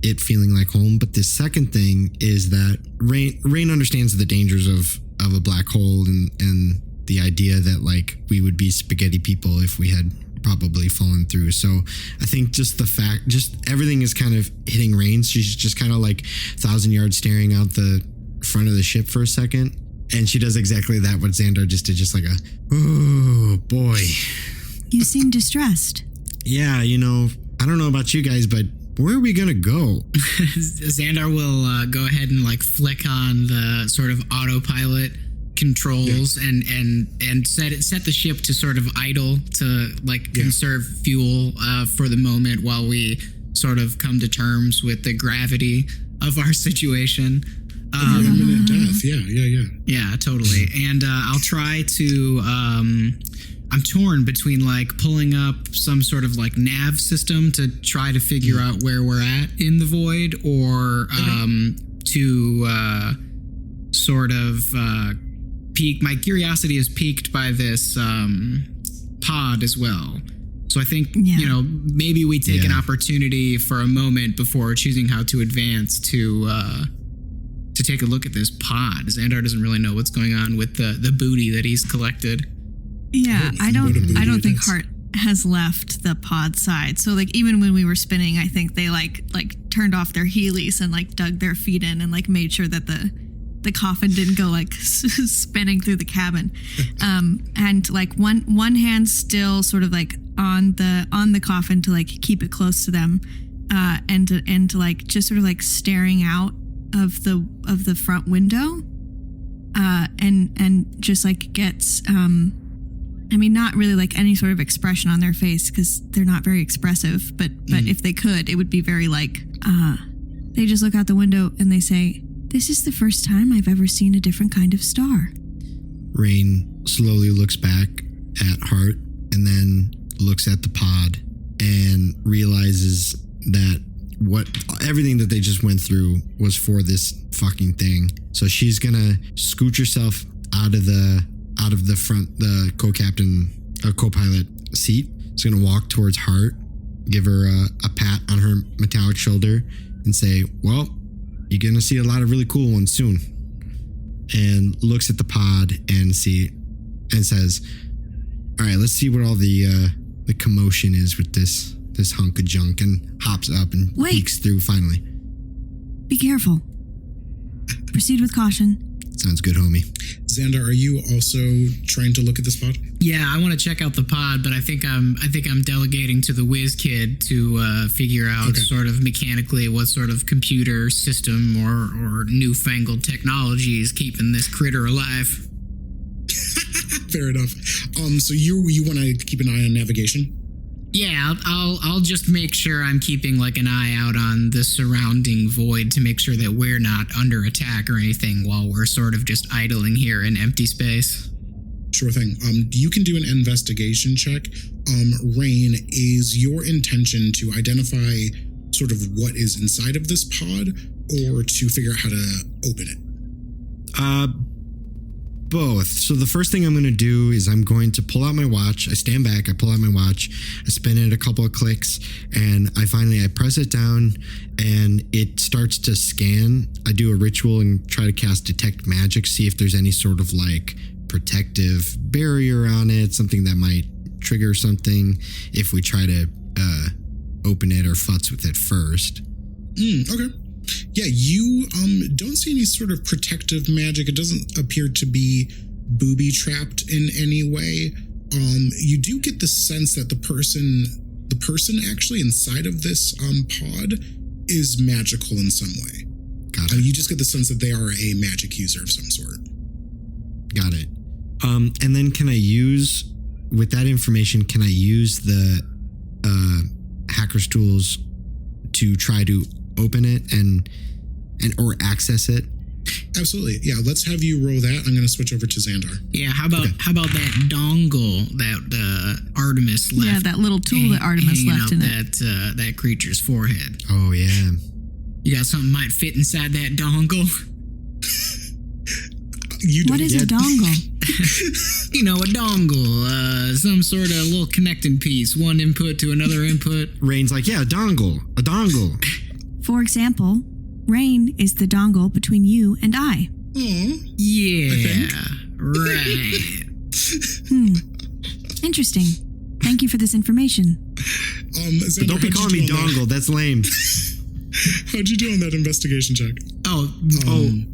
it feeling like home, but the second thing is that Raine understands the dangers of a black hole and the idea that like we would be spaghetti people if we had probably fallen through. So I think just everything is kind of hitting Raine. She's just kind of like 1,000 yards staring out the front of the ship for a second. And she does exactly that, what Xandar just did, just like oh boy. You seem distressed. Yeah, I don't know about you guys, but where are we going to go? Xandar will go ahead and like flick on the sort of autopilot controls and set the ship to sort of idle to like conserve fuel for the moment while we sort of come to terms with the gravity of our situation. Imminent death. Yeah, totally. And I'll try to I'm torn between like pulling up some sort of like nav system to try to figure out where we're at in the void, or to sort of pique. My curiosity is piqued by this pod as well. So I think, maybe we take an opportunity for a moment before choosing how to advance to take a look at this pod. Xandar doesn't really know what's going on with the booty that he's collected. Yeah, I don't think H.A.R.T has left the pod side. So like even when we were spinning, I think they like turned off their Heelys and like dug their feet in and like made sure that the the coffin didn't go like spinning through the cabin. And like one hand still sort of like on the coffin to like keep it close to them, and to like just sort of like staring out of the front window, and just like gets I mean, not really like any sort of expression on their face because they're not very expressive, but if they could, it would be very like, they just look out the window and they say, "This is the first time I've ever seen a different kind of star." Raine slowly looks back at H.A.R.T and then looks at the pod and realizes that everything that they just went through was for this fucking thing. So she's gonna scooch herself out of the front, the co-pilot seat. She's gonna walk towards H.A.R.T, give her a pat on her metallic shoulder, and say, "Well, you're gonna see a lot of really cool ones soon." And looks at the pod and says, "All right, let's see what all the commotion is with this hunk of junk," and hops up and peeks through finally. "Be careful. Proceed with caution." Sounds good, homie. Xandar, are you also trying to look at this pod? Yeah, I want to check out the pod, but I think I'm delegating to the whiz kid to figure out sort of mechanically what sort of computer system or newfangled technology is keeping this critter alive. Fair enough. So you want to keep an eye on navigation? Yeah, I'll just make sure I'm keeping like an eye out on the surrounding void to make sure that we're not under attack or anything while we're sort of just idling here in empty space. Sure thing. You can do an investigation check. Raine, is your intention to identify sort of what is inside of this pod or to figure out how to open it? Both. So the first thing I'm going to do is I'm going to pull out my watch. I stand back, I pull out my watch, I spin it a couple of clicks, and I press it down and it starts to scan. I do a ritual and try to cast Detect Magic, see if there's any sort of like protective barrier on it, something that might trigger something if we try to open it or futz with it first. Okay. Yeah, you don't see any sort of protective magic. It doesn't appear to be booby-trapped in any way. You do get the sense that the person actually inside of this pod is magical in some way. Got it. You just get the sense that they are a magic user of some sort. Got it. And then with that information, can I use the hacker's tools to try to open it and or access it? Absolutely. Yeah, let's have you roll that. I'm going to switch over to Xandar. Yeah, how about that dongle that Artemis left? Yeah, that little tool that Artemis left in it. That creature's forehead. Oh yeah. You got something might fit inside that dongle? What is a dongle? A dongle. Some sort of little connecting piece. One input to another input. Raine's like, yeah, a dongle. For example, Raine is the dongle between you and I. Yeah, right. Interesting. Thank you for this information. Xandar, But don't be calling me dongle. That's lame. How'd you do on that investigation check?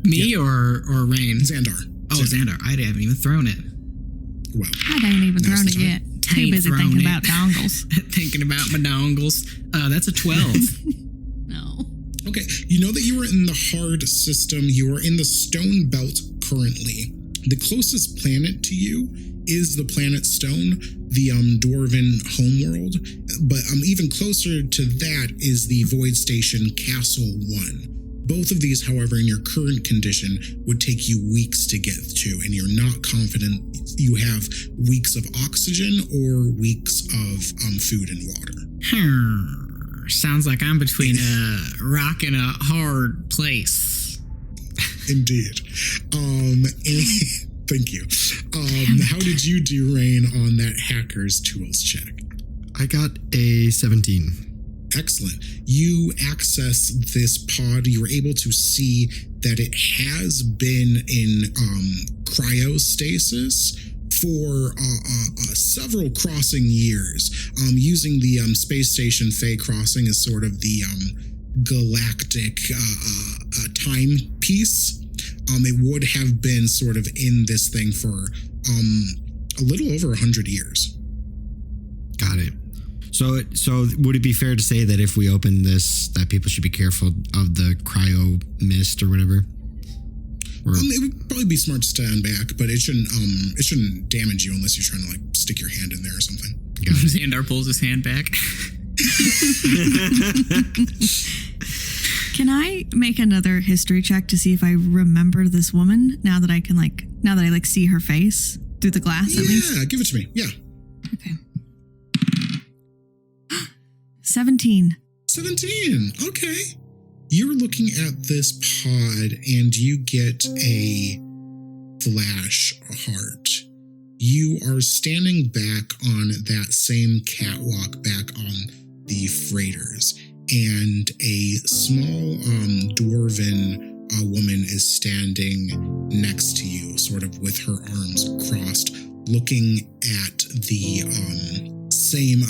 Me or Raine? Xandar. Xandar. I haven't even thrown it. Wow. I haven't even thrown it yet. Too busy thinking about dongles. Thinking about my dongles. That's a 12. No. Okay, you know that you are in the H.A.R.T system. You are in the Stone Belt currently. The closest planet to you is the planet Stone, the dwarven homeworld. But even closer to that is the Void Station Castle 1. Both of these, however, in your current condition, would take you weeks to get to, and you're not confident you have weeks of oxygen or weeks of food and water. Sounds like I'm between a rock and a hard place. Indeed. Thank you. How did you do, Raine, on that hacker's tools check? I got a 17. Excellent. You access this pod. You were able to see that it has been in cryostasis for several crossing years, using the space station Faye Crossing as sort of the galactic timepiece. It would have been sort of in this thing for a little over 100 years. Got it. So would it be fair to say that if we open this, that people should be careful of the cryo mist or whatever? It would probably be smart to stand back, but it shouldn't damage you unless you're trying to like stick your hand in there or something. Xandar pulls his hand back. Can I make another history check to see if I remember this woman now that I see her face through the glass at least? Yeah, give it to me. Yeah. Okay. 17. 17. Okay. You're looking at this pod and you get a flash heart. You are standing back on that same catwalk back on the freighters, and a small dwarven woman is standing next to you, sort of with her arms crossed, looking at the same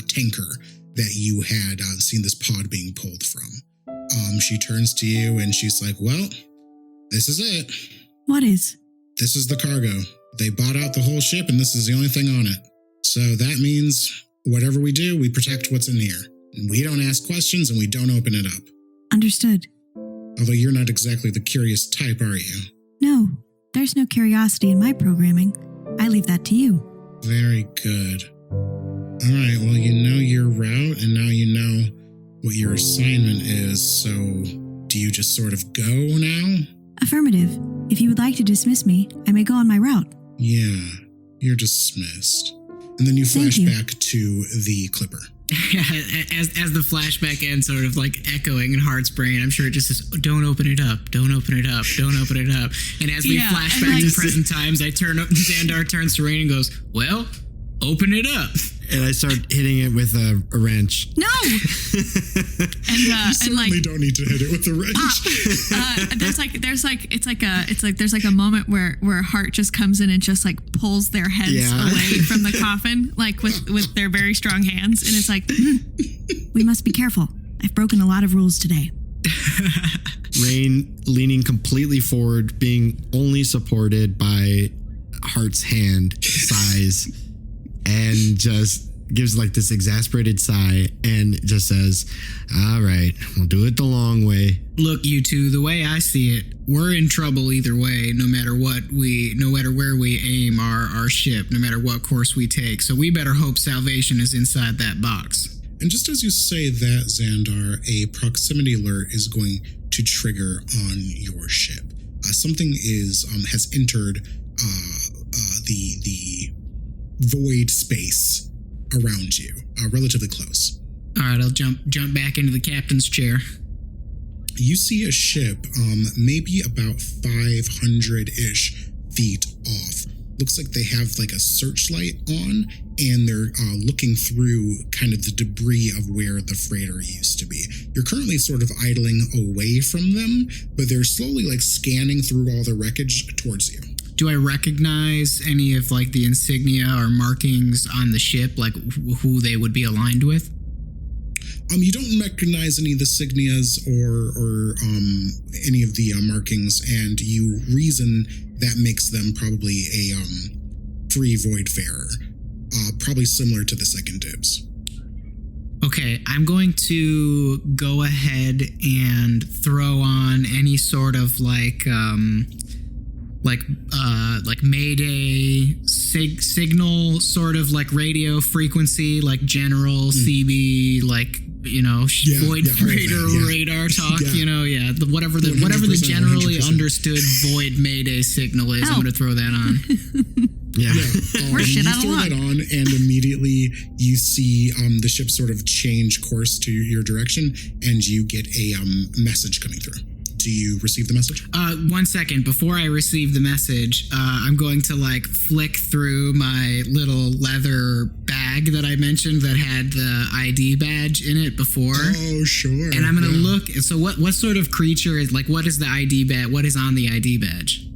tanker that you had seen this pod being pulled from. She turns to you and she's like, well, this is it. What is? This is the cargo. They bought out the whole ship and this is the only thing on it. So that means whatever we do, we protect what's in here. We don't ask questions and we don't open it up. Understood. Although you're not exactly the curious type, are you? No, there's no curiosity in my programming. I leave that to you. Very good. All right, well, you know your route and now you know what your assignment is, so do you just sort of go now? Affirmative. If you would like to dismiss me, I may go on my route. Yeah, you're dismissed. And then you flash back to the clipper. as the flashback ends, sort of like echoing in H.A.R.T's brain, I'm sure it just says, don't open it up, don't open it up, don't open it up. And as we flash back to present times, Xandar turns to Raine and goes, well, open it up. And I start hitting it with a wrench. No! You certainly don't need to hit it with a wrench. There's like a moment where H.A.R.T just comes in and just like pulls their heads away from the coffin, like with their very strong hands, and it's like, we must be careful. I've broken a lot of rules today. Raine leaning completely forward, being only supported by H.A.R.T's hand size, and just gives like this exasperated sigh and just says, all right, we'll do it the long way. Look, you two, the way I see it, we're in trouble either way, no matter where we aim our ship, no matter what course we take. So we better hope salvation is inside that box. And just as you say that, Xandar, a proximity alert is going to trigger on your ship. Something has entered the void space around you, relatively close. All right, I'll jump back into the captain's chair. You see a ship, maybe about 500-ish feet off. Looks like they have like a searchlight on, and they're looking through kind of the debris of where the freighter used to be. You're currently sort of idling away from them, but they're slowly like scanning through all the wreckage towards you. Do I recognize any of like the insignia or markings on the ship, like who they would be aligned with? You don't recognize any of the insignias or any of the markings, and you reason that makes them probably a free Voidfarer, probably similar to the second dibs. Okay, I'm going to go ahead and throw on any sort of like Mayday signal, sort of like radio frequency, like general CB, like, you know, void freighter radar talk, whatever the generally 100%. Understood void Mayday signal is. I'm going to throw that on. Yeah. We're shit you out of throw luck. that on, and immediately you see the ship sort of change course to your direction, and you get a message coming through. Do you receive the message? 1 second. Before I receive the message, I'm going to like flick through my little leather bag that I mentioned that had the ID badge in it before. Oh, sure. And I'm going to look. So what sort of creature is, like, what is the ID badge? What is on the ID badge?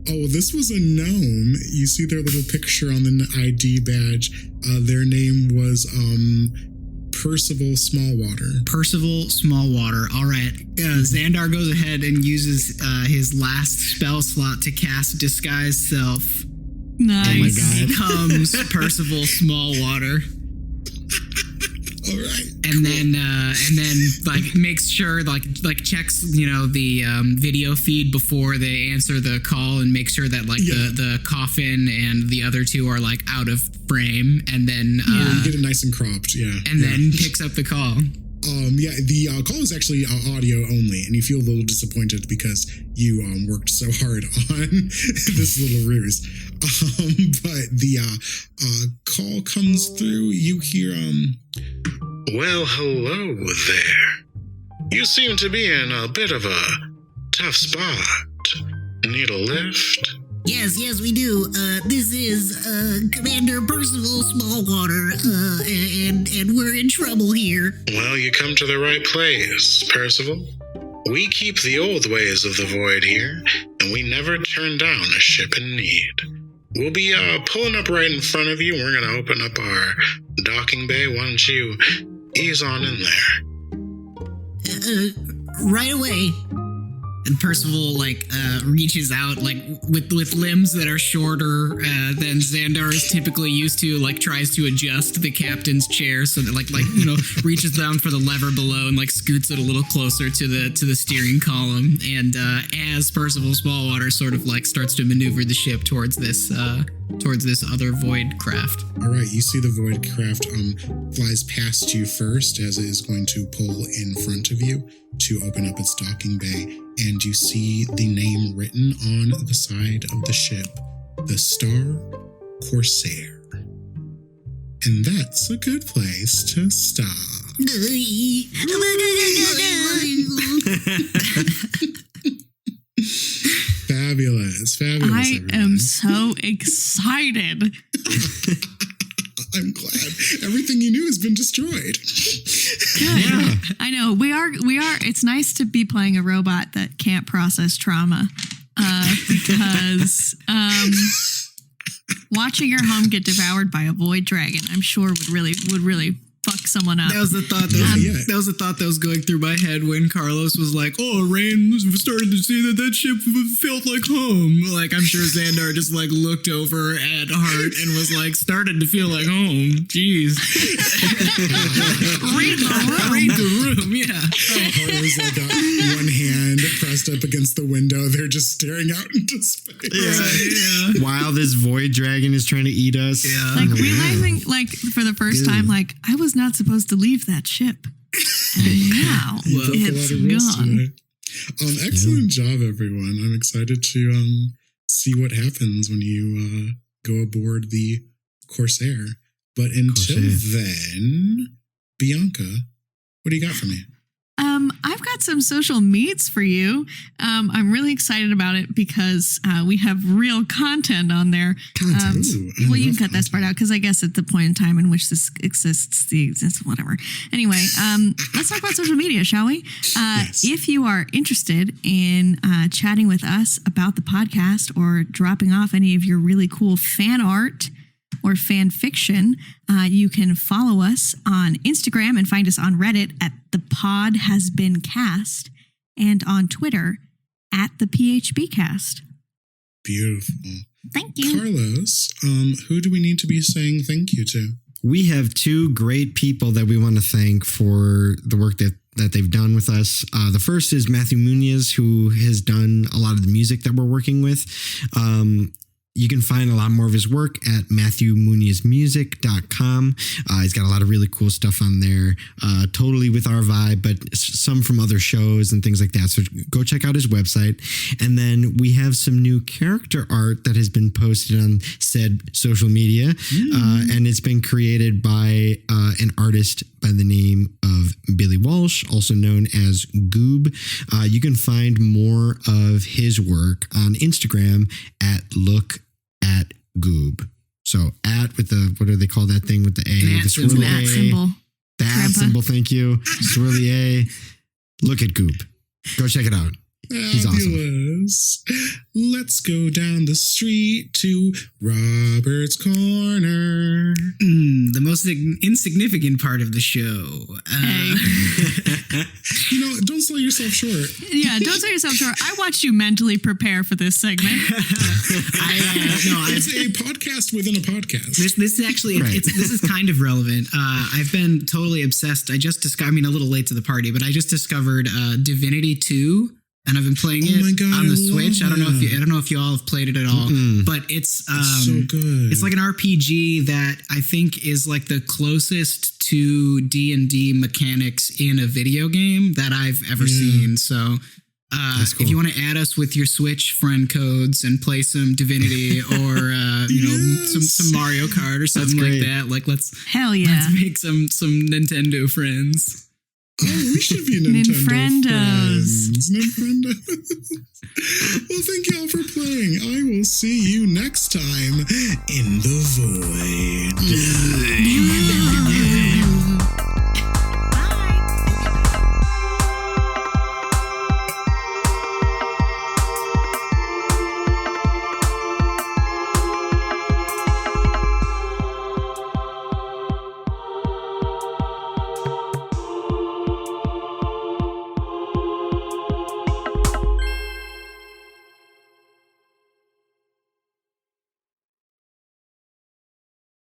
Oh, this was a gnome. You see their little picture on the ID badge. Their name was Percival Smallwater. Percival Smallwater. All right. Xandar goes ahead and uses his last spell slot to cast Disguise Self. Nice. Oh my God. Becomes Percival Smallwater. All right. And then like makes sure like checks the video feed before they answer the call and make sure that the coffin and the other two are like out of frame, and then Get it nice and cropped. Yeah. and then picks up the call. The call is actually audio only, and you feel a little disappointed because you worked so hard on this little ruse. But the call comes through. You hear Well, hello there. You seem to be in a bit of a tough spot. Need a lift? Yes, we do. This is Commander Percival Smallwater, and we're in trouble here. Well, you come to the right place, Percival. We keep the old ways of the void here, and we never turn down a ship in need. We'll be pulling up right in front of you. We're going to open up our docking bay. Why don't you ease on in there? Right away. And Percival reaches out with limbs that are shorter than Xandar is typically used to, tries to adjust the captain's chair so that reaches down for the lever below and scoots it a little closer to the steering column. And as Percival Smallwater sort of starts to maneuver the ship towards this other void craft. all right, you see the void craft flies past you first as it is going to pull in front of you to open up its docking bay, and you see the name written on the side of the ship, the Star Corsair. And that's a good place to stop. Fabulous. I everyone. am so excited. I'm glad. Everything you knew has been destroyed. Good. Yeah. I know. We are. It's nice to be playing a robot that can't process trauma. Because watching your home get devoured by a void dragon, I'm sure would really fuck someone up. That was the thought that was the thought that was going through my head when Carlos was like, "Oh, Raine started to see that ship felt like home." I'm sure Xandar just looked over at H.A.R.T and was started to feel like home. Jeez. Read the room. Yeah. Carlos got one hand pressed up against the window. They're just staring out into space. Yeah. While this void dragon is trying to eat us. Yeah. Realizing, for the first time, I was not supposed to leave that ship. And now it's gone. Excellent job, everyone. I'm excited to see what happens when you go aboard the Corsair. But until then, Bianca, what do you got for me? I've got some social meets for you. I'm really excited about it because we have real content on there. Content. Well, you can cut this part out because I guess at the point in time in which this exists, whatever. Anyway, let's talk about social media, shall we? Yes. If you are interested in chatting with us about the podcast or dropping off any of your really cool fan art or fan fiction, you can follow us on Instagram and find us on Reddit at thepodhasbeencast and on Twitter at thepHBcast. Beautiful. Thank you. Carlos, who do we need to be saying thank you to? We have two great people that we want to thank for the work that they've done with us. The first is Matthew Munoz, who has done a lot of the music that we're working with. You can find a lot more of his work at MatthewMunozMusic.com. He's got a lot of really cool stuff on there, totally with our vibe, but some from other shows and things like that. So go check out his website. And then we have some new character art that has been posted on said social media. And it's been created by an artist by the name of Billy Walsh, also known as Goob. You can find more of his work on Instagram at @Goob. So at with the, what do they call that thing with the A? The swirly That A. symbol. That Grandpa. symbol, thank you. Swirly A. Look at Goob. Go check it out. He's awesome. Fabulous. Let's go down the street to Robert's Corner. The most insignificant part of the show. Don't sell yourself short. Yeah, don't sell yourself short. I watched you mentally prepare for this segment. It's a podcast within a podcast. This is actually this is kind of relevant. I've been totally obsessed. I just discovered. I mean, a little late to the party, but I just discovered Divinity 2, and I've been playing it on the Switch. I don't know if you all have played it at all, but it's so good. It's like an RPG that I think is like the closest to D&D mechanics in a video game that I've ever seen. So. Cool. If you want to add us with your Switch friend codes and play some Divinity or some Mario Kart or something like that, let's make some Nintendo friends. Oh, we should be Nintendo friends. Ninfrendos. Well, thank y'all for playing. I will see you next time in the void.